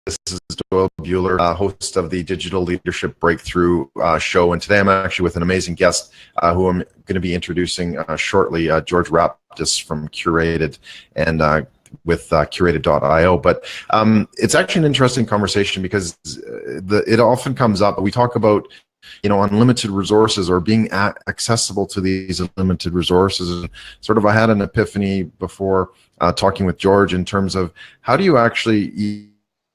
This is Doyle Buehler, host of the Digital Leadership Breakthrough show. And today I'm actually with an amazing guest who I'm going to be introducing shortly, George Raptis from Curated and with Curated.io. But it's actually an interesting conversation because it often comes up. We talk about unlimited resources or being accessible to these unlimited resources. And sort of I had an epiphany before talking with George in terms of how do you actually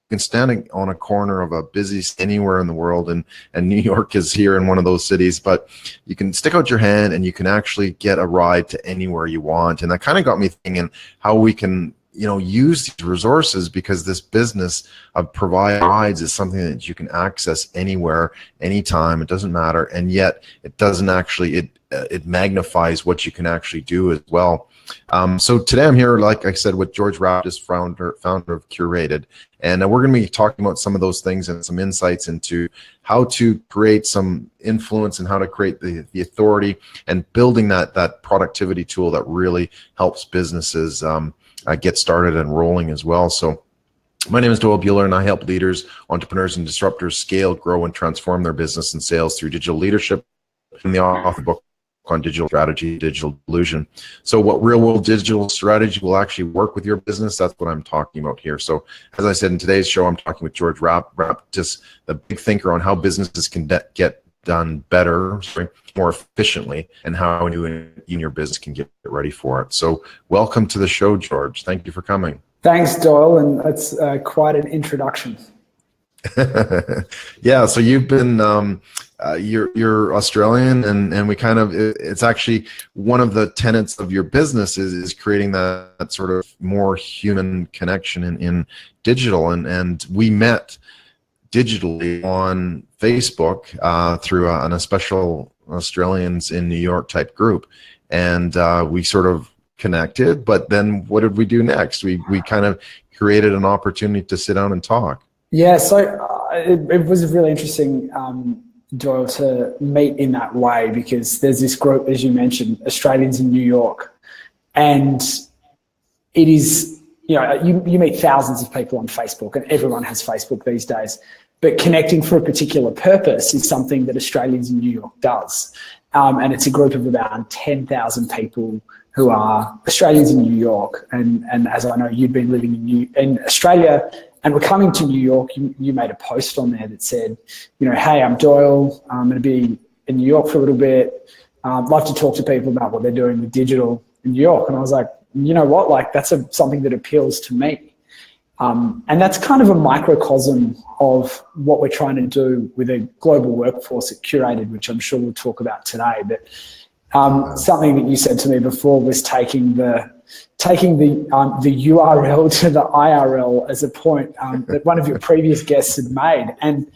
can stand on a corner of a busy anywhere in the world, and New York is here in one of those cities, but you can stick out your hand and you can actually get a ride to anywhere you want. And that kind of got me thinking how we can use these resources, because this business of providing rides is something that you can access anywhere, anytime. It doesn't matter, and yet it doesn't actually, it magnifies what you can actually do as well. So today I'm here, like I said, with George Raptis, founder of Curated, and we're going to be talking about some of those things and some insights into how to create some influence and how to create the authority and building that productivity tool that really helps businesses get started and rolling as well. So my name is Doyle Buehler, and I help leaders, entrepreneurs, and disruptors scale, grow, and transform their business and sales through digital leadership. In the author book on digital strategy, digital illusion. So what real world digital strategy will actually work with your business? That's what I'm talking about here. So as I said in today's show, I'm talking with George Raptis, the big thinker on how businesses can get done better, more efficiently, and how you and your business can get ready for it. So welcome to the show, George. Thank you for coming. Thanks, Doyle, and that's quite an introduction. Yeah, so you've been you're Australian, and we kind of, it's actually one of the tenets of your business is creating that sort of more human connection in digital, and we met digitally on Facebook through a special Australians in New York type group, and we sort of connected. But then what did we do next? We kind of created an opportunity to sit down and talk. Yeah, so it was really interesting, Doyle, to meet in that way, because there's this group, as you mentioned, Australians in New York, and it is, you meet thousands of people on Facebook, and everyone has Facebook these days, but connecting for a particular purpose is something that Australians in New York does, and it's a group of about 10,000 people who are Australians in New York, and as I know, you've been living in Australia, and we're coming to New York. You made a post on there that said, hey, I'm Doyle. I'm going to be in New York for a little bit. I'd love to talk to people about what they're doing with digital in New York. And I was like, you know what? Like, that's something that appeals to me. And that's kind of a microcosm of what we're trying to do with a global workforce at Curated, which I'm sure we'll talk about today. But something that you said to me before was taking the URL to the IRL as a point that one of your previous guests had made. And,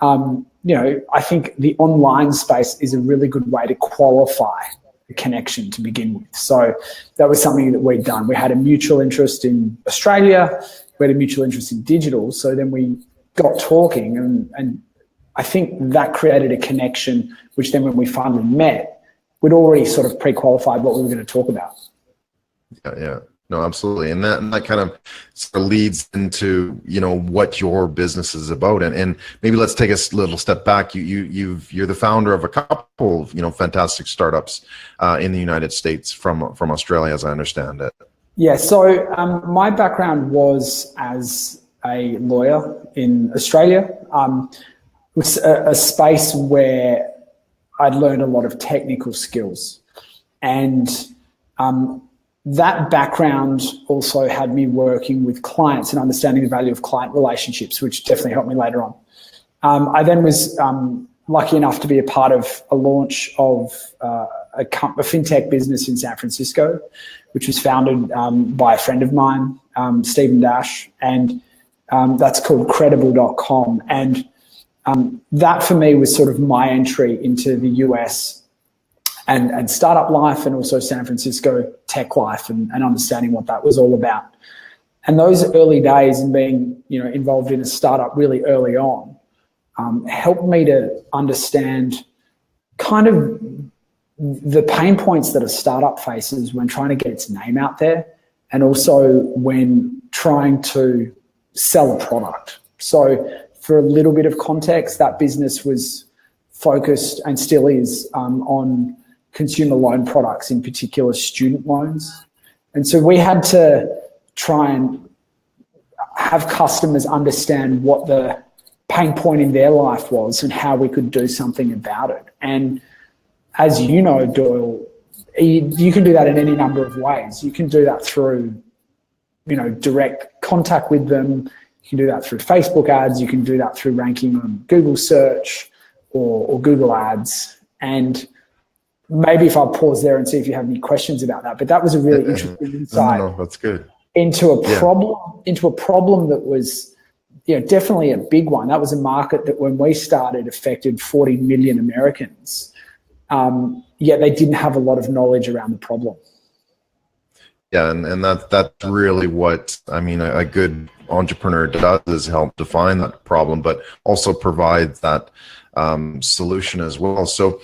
I think the online space is a really good way to qualify the connection to begin with. So that was something that we'd done. We had a mutual interest in Australia. We had a mutual interest in digital. So then we got talking, and I think that created a connection, which then when we finally met, we'd already sort of pre-qualified what we were going to talk about. Yeah, no, absolutely, and that kind of sort of leads into what your business is about, and maybe let's take a little step back. You're the founder of a couple of fantastic startups in the United States from Australia, as I understand it. Yeah, so my background was as a lawyer in Australia. It was a space where I'd learned a lot of technical skills, and that background also had me working with clients and understanding the value of client relationships, which definitely helped me later on. I then was lucky enough to be a part of a launch of a fintech business in San Francisco, which was founded by a friend of mine, Stephen Dash, and that's called Credible.com. And that for me was sort of my entry into the US and startup life, and also San Francisco tech life, and understanding what that was all about. And those early days and being involved in a startup really early on helped me to understand kind of the pain points that a startup faces when trying to get its name out there, and also when trying to sell a product. So for a little bit of context, that business was focused and still is on consumer loan products, in particular student loans. And so we had to try and have customers understand what the pain point in their life was and how we could do something about it. And as you know, Doyle, you can do that in any number of ways. You can do that through, direct contact with them. You can do that through Facebook ads. You can do that through ranking on Google search or Google ads. And maybe if I'll pause there and see if you have any questions about that. But that was a really interesting insight. No, that's good. Into a problem that was, definitely a big one. That was a market that when we started affected 40 million Americans. Yet they didn't have a lot of knowledge around the problem. Yeah, and that's really what a good entrepreneur does, is help define that problem, but also provide that solution as well. So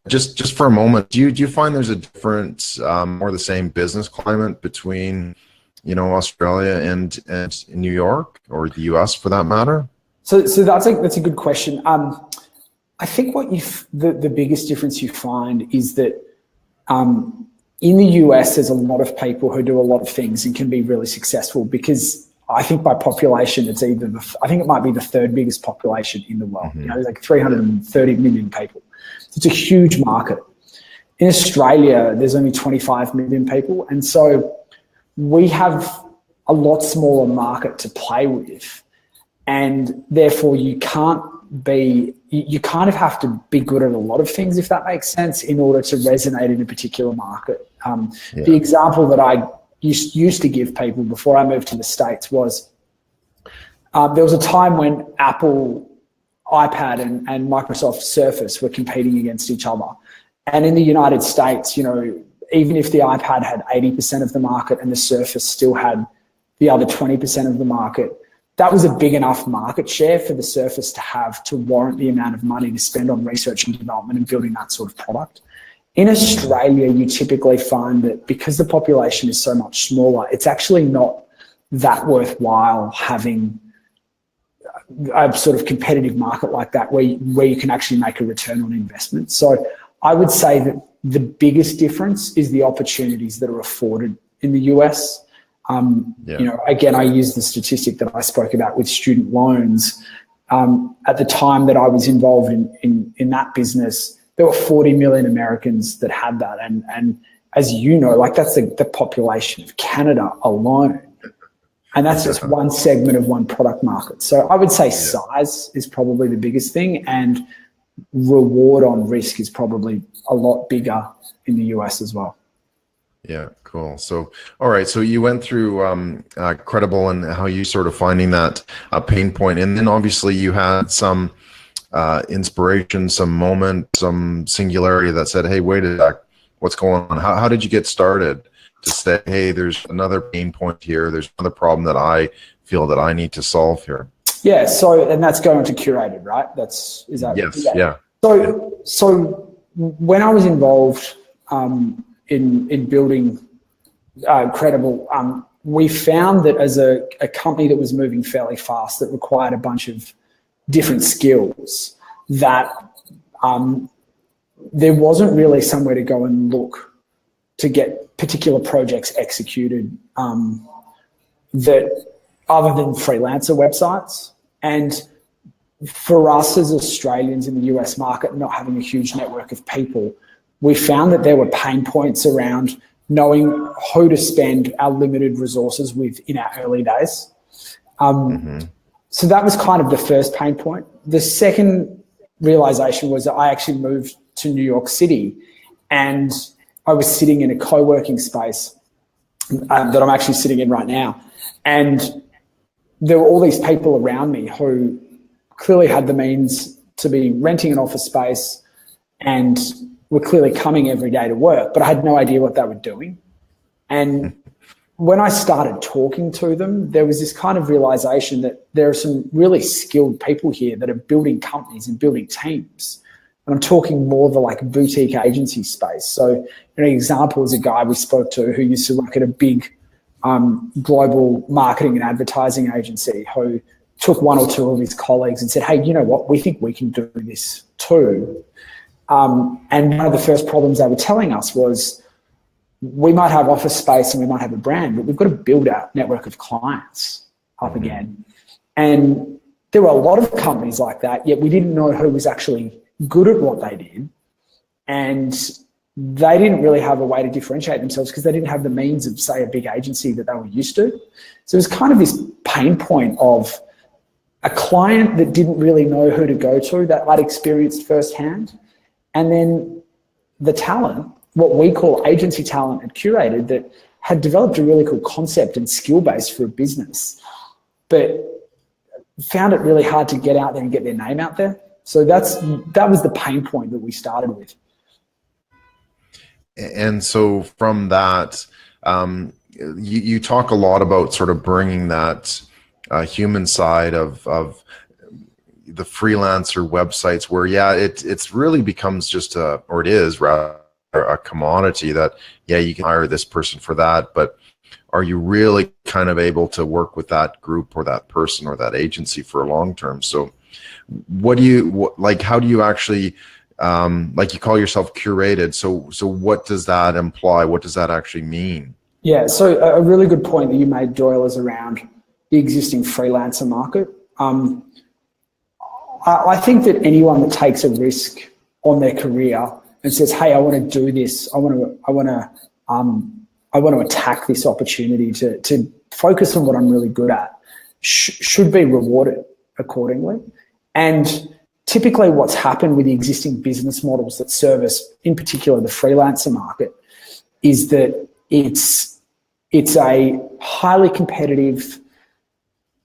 just for a moment, do you find there's a different or the same business climate between Australia and New York, or the US for that matter? So that's a good question. I think what the biggest difference you find is that in the US, there's a lot of people who do a lot of things and can be really successful, because I think by population, it's I think it might be the third biggest population in the world. Mm-hmm. There's like 330 million people. It's a huge market. In Australia, there's only 25 million people. And so we have a lot smaller market to play with. And therefore you kind of have to be good at a lot of things, if that makes sense, in order to resonate in a particular market. The example that I used to give people before I moved to the States was there was a time when Apple iPad and Microsoft Surface were competing against each other. And in the United States, even if the iPad had 80% of the market and the Surface still had the other 20% of the market, that was a big enough market share for the Surface to warrant the amount of money to spend on research and development and building that sort of product. In Australia, you typically find that because the population is so much smaller, it's actually not that worthwhile having a sort of competitive market like that where you can actually make a return on investment. So I would say that the biggest difference is the opportunities that are afforded in the US. Again, I use the statistic that I spoke about with student loans. At the time that I was involved in that business, there were 40 million Americans that had that. And as you know, that's the population of Canada alone. And that's just one segment of one product market. So I would say size is probably the biggest thing, and reward on risk is probably a lot bigger in the US as well. Yeah, cool. So, all right. So you went through Credible and how you sort of finding that pain point. And then obviously you had some inspiration, some moment, some singularity that said, hey, wait a sec, what's going on? How did you get started to say, hey, there's another pain point here. There's another problem that I feel that I need to solve here. Yeah. So, and that's going to Curated, right? Is that? Yes. Yeah. So when I was involved in building Credible, we found that as a company that was moving fairly fast, that required a bunch of different skills, that there wasn't really somewhere to go and look to get particular projects executed that other than freelancer websites. And for us as Australians in the US market, not having a huge network of people, we found that there were pain points around knowing who to spend our limited resources with in our early days. So that was kind of the first pain point. The second realization was that I actually moved to New York City, and I was sitting in a co-working space that I'm actually sitting in right now. And there were all these people around me who clearly had the means to be renting an office space and were clearly coming every day to work, but I had no idea what they were doing. And when I started talking to them, there was this kind of realization that there are some really skilled people here that are building companies and building teams. And I'm talking more the boutique agency space. So an example is a guy we spoke to who used to work at a big global marketing and advertising agency who took one or two of his colleagues and said, hey, you know what, we think we can do this too. And one of the first problems they were telling us was, we might have office space and we might have a brand, but we've got to build our network of clients up again. And there were a lot of companies like that, yet we didn't know who was actually good at what they did. And they didn't really have a way to differentiate themselves because they didn't have the means of, say, a big agency that they were used to. So it was kind of this pain point of a client that didn't really know who to go to, that I'd experienced firsthand. And then the talent, what we call agency talent at Curated, that had developed a really cool concept and skill base for a business, but found it really hard to get out there and get their name out there. So that was the pain point that we started with. And so from that, you talk a lot about sort of bringing that human side of the freelancer websites where, yeah, it's really becomes just or it is rather a commodity that, yeah, you can hire this person for that, but are you really kind of able to work with that group or that person or that agency for a long term? So how do you actually, like you call yourself Curated, so what does that imply? What does that actually mean? Yeah, so a really good point that you made, Doyle, is around the existing freelancer market. I think that anyone that takes a risk on their career and says, hey, I want to do this, I want to attack this opportunity to focus on what I'm really good at, should be rewarded accordingly. And typically what's happened with the existing business models that service, in particular, the freelancer market, is that it's a highly competitive,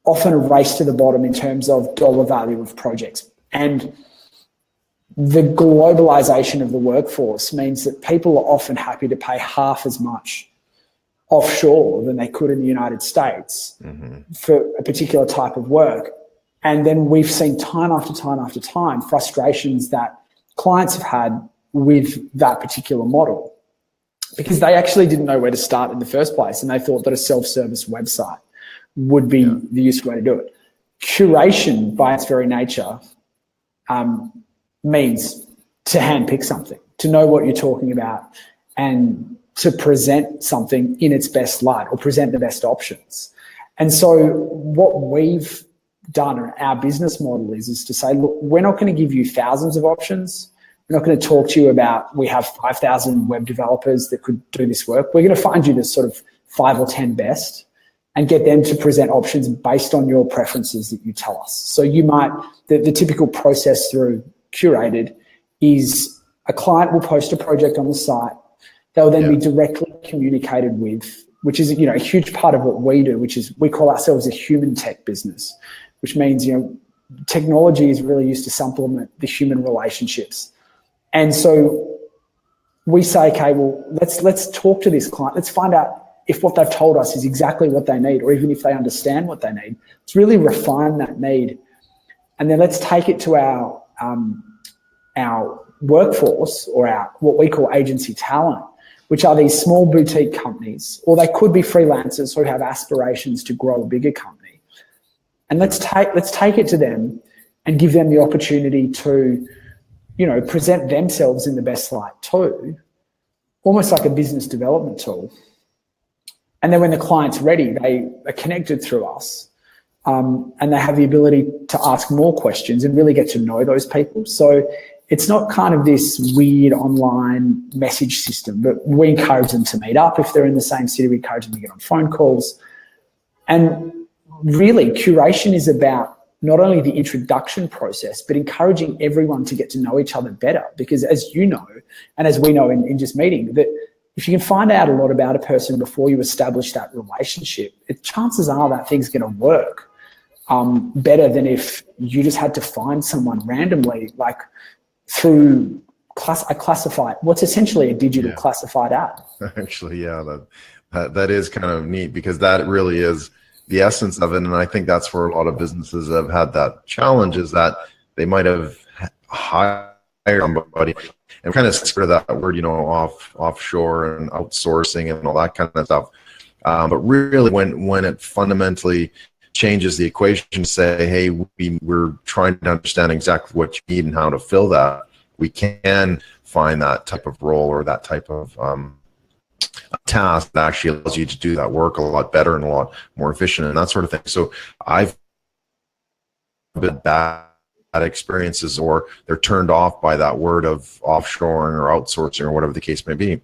often a race to the bottom in terms of dollar value of projects. And the globalization of the workforce means that people are often happy to pay half as much offshore than they could in the United States for a particular type of work. And then we've seen time after time after time frustrations that clients have had with that particular model because they actually didn't know where to start in the first place, and they thought that a self-service website would be the useful way to do it. Curation, by its very nature, means to handpick something, to know what you're talking about, and to present something in its best light or present the best options. And so what we've done, our business model is to say, look, we're not going to give you thousands of options. We're not going to talk to you about, we have 5,000 web developers that could do this work. We're going to find you the sort of 5 or 10 best and get them to present options based on your preferences that you tell us. So you might, the typical process through Curated is a client will post a project on the site. They'll then be directly communicated with, which is, a huge part of what we do, which is we call ourselves a human tech business, which means, technology is really used to supplement the human relationships. And so we say, okay, well, let's talk to this client. Let's find out if what they've told us is exactly what they need, or even if they understand what they need. Let's really refine that need. And then let's take it to our workforce, or our what we call agency talent, which are these small boutique companies, or they could be freelancers who have aspirations to grow a bigger company. And let's take it to them and give them the opportunity to, present themselves in the best light too, almost like a business development tool. And then when the client's ready, they are connected through us, and they have the ability to ask more questions and really get to know those people. So it's not kind of this weird online message system, but we encourage them to meet up if they're in the same city. We encourage them to get on phone calls. And really, curation is about not only the introduction process, but encouraging everyone to get to know each other better. Because as you know, and as we know in just meeting, that if you can find out a lot about a person before you establish that relationship, chances are that thing's going to work better than if you just had to find someone randomly, like through a classified, what's essentially a digital classified ad. Actually, yeah, that is kind of neat, because that really is the essence of it. And I think that's where a lot of businesses have had that challenge, is that they might have hired somebody and kind of spread that word, offshore and outsourcing and all that kind of stuff. But really, when it fundamentally changes the equation to say, hey, we're trying to understand exactly what you need and how to fill that, we can find that type of role or that type of task that actually allows you to do that work a lot better and a lot more efficient and that sort of thing. So I've been bad experiences, or they're turned off by that word of offshoring or outsourcing or whatever the case may be.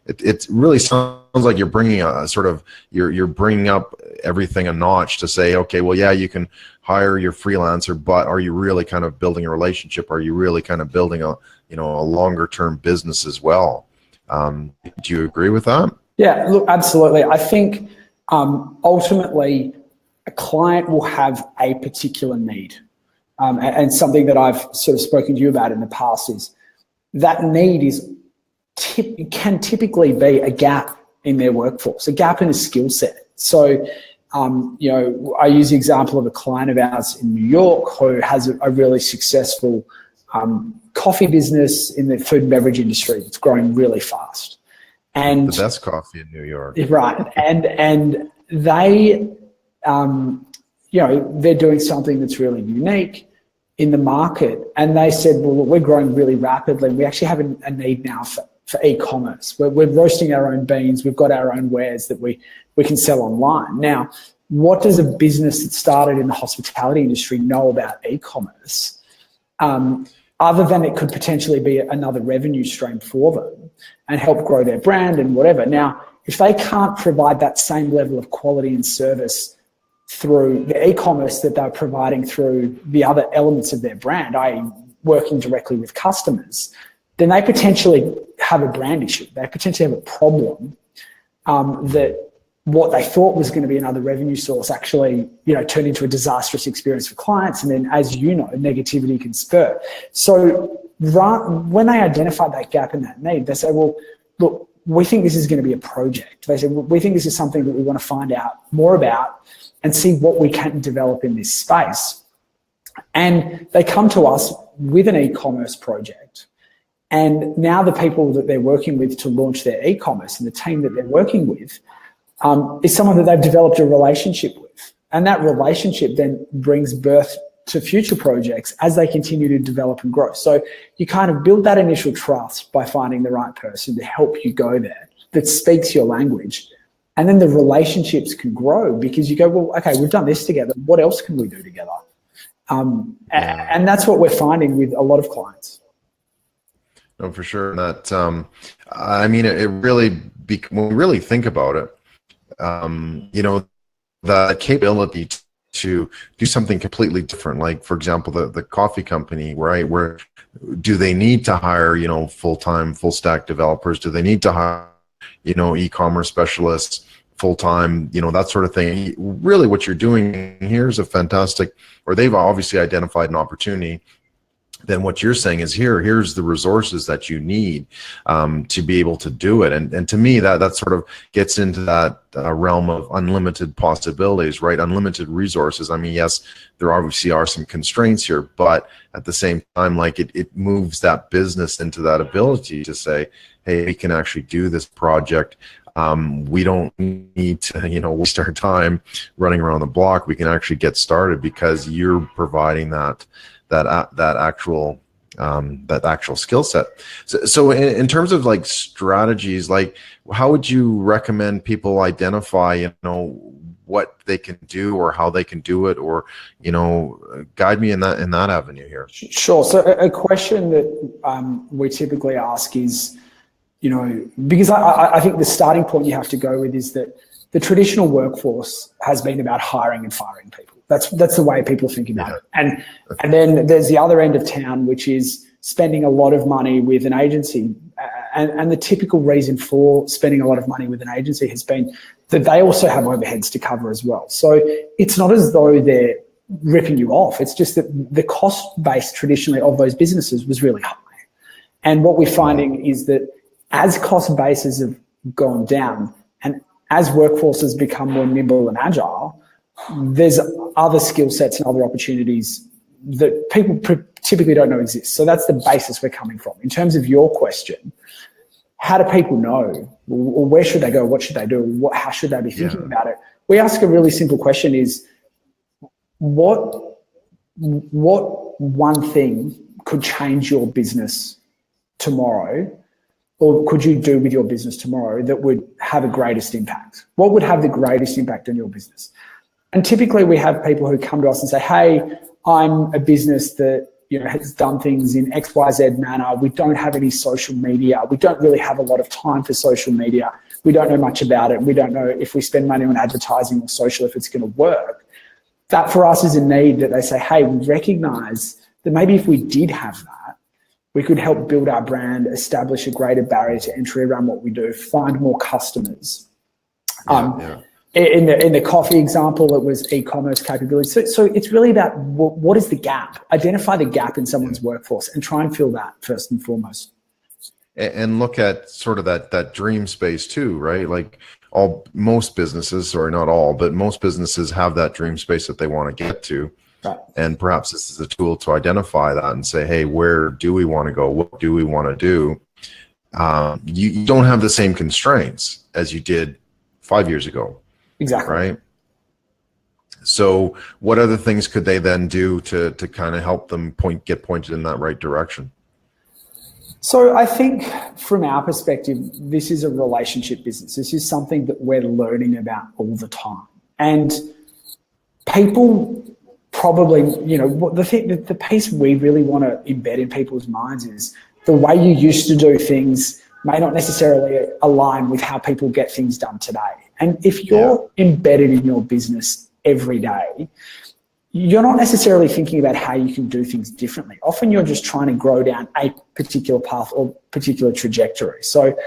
It really sounds like you're bringing a sort of, you're bringing up everything a notch to say, okay, well, yeah, you can hire your freelancer, but are you really kind of building a relationship? Are you really kind of building a longer term business as well? Do you agree with that? Yeah, look, absolutely. I think ultimately a client will have a particular need. And something that I've sort of spoken to you about in the past is that need can typically be a gap in their workforce, a gap in a skill set. So, I use the example of a client of ours in New York who has a really successful coffee business in the food and beverage industry. It's growing really fast. And the best coffee in New York. Right. And they, they're doing something that's really unique in the market. And they said, well, look, we're growing really rapidly. We actually have a need now for e-commerce. We're roasting our own beans. We've got our own wares that we can sell online. Now, what does a business that started in the hospitality industry know about e-commerce? Other than it could potentially be another revenue stream for them and help grow their brand and whatever. Now, if they can't provide that same level of quality and service through the e-commerce that they're providing through the other elements of their brand, i.e. working directly with customers, then they potentially have a brand issue. They potentially have a problem that what they thought was going to be another revenue source actually, turned into a disastrous experience for clients. And then, as you know, negativity can spur. So when they identified that gap and that need, they say, well, look, we think this is going to be a project. They said, well, we think this is something that we want to find out more about and see what we can develop in this space. And they come to us with an e-commerce project. And now the people that they're working with to launch their e-commerce and the team that they're working with is someone that they've developed a relationship with. And that relationship then brings birth to future projects as they continue to develop and grow. So you kind of build that initial trust by finding the right person to help you go there that speaks your language. And then the relationships can grow because you go, well, okay, we've done this together. What else can we do together? And that's what we're finding with a lot of clients. No, for sure. That it really, when we really think about it, the capability to do something completely different, like for example, the coffee company, right? Where do they need to hire, full-time, full-stack developers? Do they need to hire, e-commerce specialists full-time, that sort of thing? Really what you're doing here is a fantastic, or they've obviously identified an opportunity. Then what you're saying is here's the resources that you need to be able to do it. And to me, that sort of gets into that realm of unlimited possibilities, right? Unlimited resources. I mean, yes, there obviously are some constraints here, but at the same time, like it moves that business into that ability to say, hey, we can actually do this project. We don't need to, waste our time running around the block. We can actually get started because you're providing that actual skill set. So in terms of like strategies, like how would you recommend people identify, what they can do or how they can do it, or guide me in that avenue here? Sure. So a question that we typically ask is, because I think the starting point you have to go with is that the traditional workforce has been about hiring and firing people. That's the way people think about it. And then there's the other end of town, which is spending a lot of money with an agency. And the typical reason for spending a lot of money with an agency has been that they also have overheads to cover as well. So it's not as though they're ripping you off. It's just that the cost base traditionally of those businesses was really high. And what we're finding is that as cost bases have gone down and as workforces become more nimble and agile, there's other skill sets and other opportunities that people typically don't know exist. So that's the basis we're coming from. In terms of your question, how do people know? Or where should they go? What should they do? How should they be thinking about it? We ask a really simple question is, what one thing could change your business tomorrow, or could you do with your business tomorrow that would have the greatest impact? What would have the greatest impact on your business? And typically we have people who come to us and say, hey, I'm a business that has done things in XYZ manner. We don't have any social media. We don't really have a lot of time for social media. We don't know much about it. We don't know if we spend money on advertising or social, if it's going to work. That for us is a need that they say, hey, we recognize that maybe if we did have that, we could help build our brand, establish a greater barrier to entry around what we do, find more customers. In the coffee example, it was e-commerce capability. So it's really about what is the gap? Identify the gap in someone's workforce and try and fill that first and foremost. And look at sort of that dream space too, right? Like most businesses, or not all, but most businesses have that dream space that they want to get to. Right. And perhaps this is a tool to identify that and say, hey, where do we want to go? What do we want to do? You don't have the same constraints as you did 5 years ago. Exactly. Right. So what other things could they then do to kind of help them get pointed in that right direction? So I think from our perspective, this is a relationship business. This is something that we're learning about all the time. And people probably, the piece we really want to embed in people's minds is the way you used to do things may not necessarily align with how people get things done today. And if you're embedded in your business every day, you're not necessarily thinking about how you can do things differently. Often you're just trying to grow down a particular path or particular trajectory. So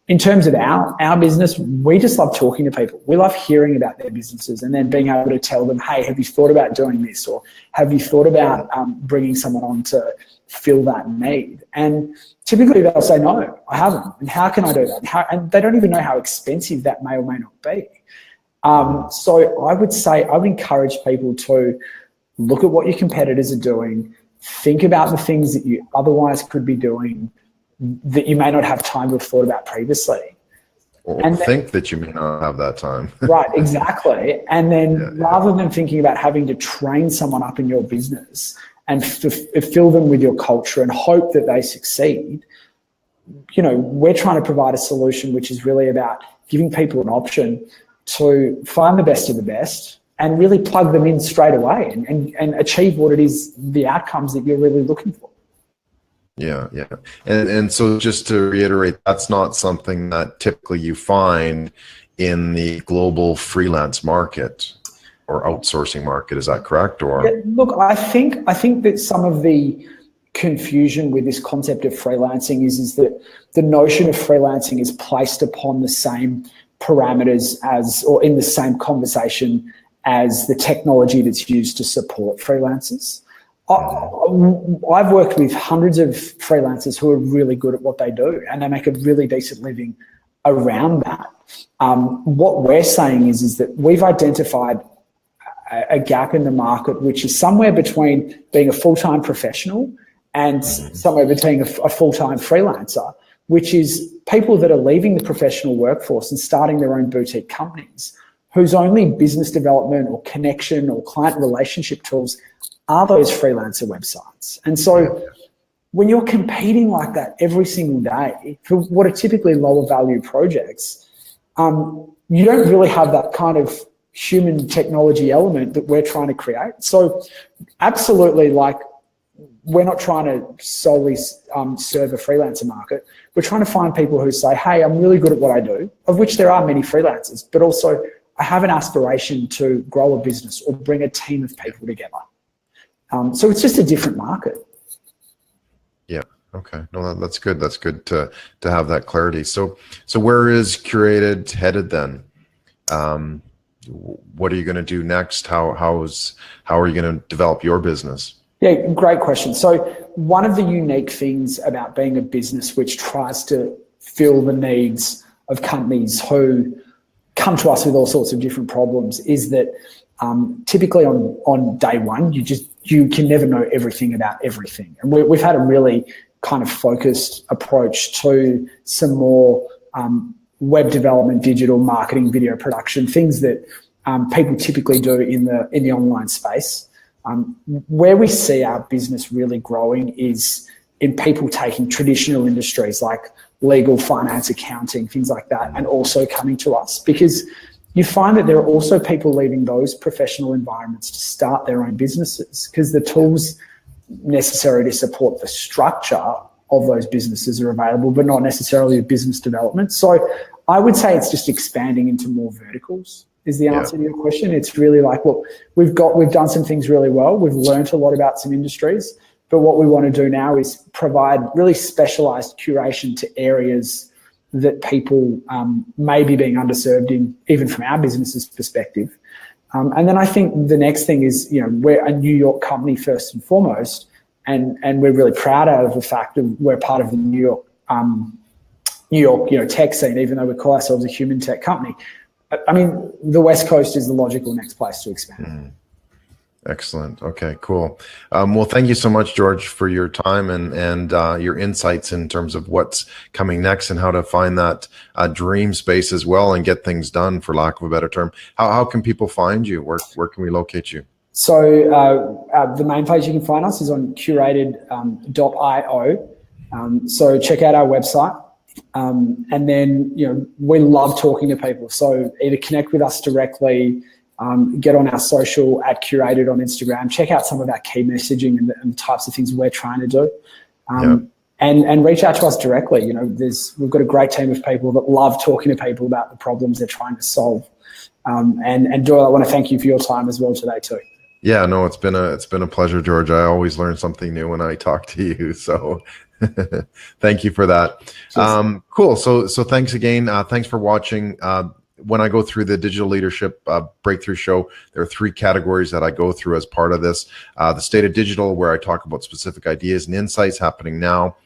in terms of our business, we just love talking to people. We love hearing about their businesses and then being able to tell them, hey, have you thought about doing this? Or have you thought about bringing someone on to fill that need? And typically they'll say, no, I haven't. And how can I do that? And they don't even know how expensive that may or may not be. So I would encourage people to look at what your competitors are doing, think about the things that you otherwise could be doing that you may not have time to have thought about previously. Or think that you may not have that time. Right, exactly. And then rather than thinking about having to train someone up in your business and fill them with your culture and hope that they succeed, we're trying to provide a solution which is really about giving people an option to find the best of the best and really plug them in straight away and achieve what it is, the outcomes that you're really looking for. Yeah. And so just to reiterate, that's not something that typically you find in the global freelance market or outsourcing market. Is that correct? Or look, I think that some of the confusion with this concept of freelancing is that the notion of freelancing is placed upon the same parameters or in the same conversation as the technology that's used to support freelancers. I've worked with hundreds of freelancers who are really good at what they do and they make a really decent living around that. What we're saying is that we've identified a gap in the market which is somewhere between being a full-time professional and somewhere between a full-time freelancer, which is people that are leaving the professional workforce and starting their own boutique companies whose only business development or connection or client relationship tools are those freelancer websites. And so when you're competing like that every single day for what are typically lower value projects, you don't really have that kind of human technology element that we're trying to create. So absolutely, we're not trying to solely serve a freelancer market. We're trying to find people who say, hey, I'm really good at what I do, of which there are many freelancers, but also I have an aspiration to grow a business or bring a team of people together. So it's just a different market. Yeah. Okay. No, that's good. That's good to have that clarity. So where is Curated headed then? What are you going to do next? How are you going to develop your business? Yeah, great question. So one of the unique things about being a business which tries to fill the needs of companies who come to us with all sorts of different problems is that typically on day one, you can never know everything about everything. And we've had a really kind of focused approach to some more web development, digital marketing, video production, things that people typically do in the online space. Where we see our business really growing is in people taking traditional industries like legal, finance, accounting, things like that, and also coming to us, because you find that there are also people leaving those professional environments to start their own businesses, because the tools necessary to support the structure of those businesses are available, but not necessarily business development. So I would say it's just expanding into more verticals is the answer to your question. It's really like, look, we've done some things really well. We've learned a lot about some industries, but what we want to do now is provide really specialized curation to areas that people may be being underserved in, even from our business's perspective. And then I think the next thing is, we're a New York company first and foremost, and we're really proud of the fact that we're part of the New York tech scene, even though we call ourselves a human tech company. I mean, the West Coast is the logical next place to expand. Excellent. Okay, cool. Well, thank you so much, George, for your time and your insights in terms of what's coming next and how to find that dream space as well and get things done, for lack of a better term. How can people find you? Where can we locate you? So the main place you can find us is on curated.io. So check out our website. And then, we love talking to people. So either connect with us directly, get on our social at Curated on Instagram, check out some of our key messaging and the types of things we're trying to do. And reach out to us directly. We've got a great team of people that love talking to people about the problems they're trying to solve. And Doyle, I want to thank you for your time as well today too. Yeah, no, it's been a pleasure, George. I always learn something new when I talk to you. So thank you for that. Cool. So thanks again. Thanks for watching. When I go through the Digital Leadership Breakthrough Show, there are 3 categories that I go through as part of this. The State of Digital, where I talk about specific ideas and insights happening now.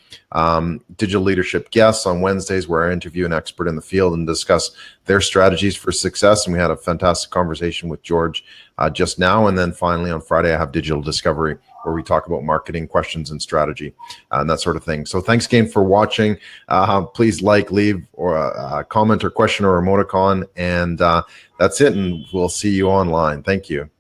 Digital Leadership Guests on Wednesdays, where I interview an expert in the field and discuss their strategies for success. And we had a fantastic conversation with George just now. And then finally on Friday, I have Digital Discovery, where we talk about marketing questions and strategy and that sort of thing. So thanks again for watching. Please leave or a comment or question or emoticon. And that's it. And we'll see you online. Thank you.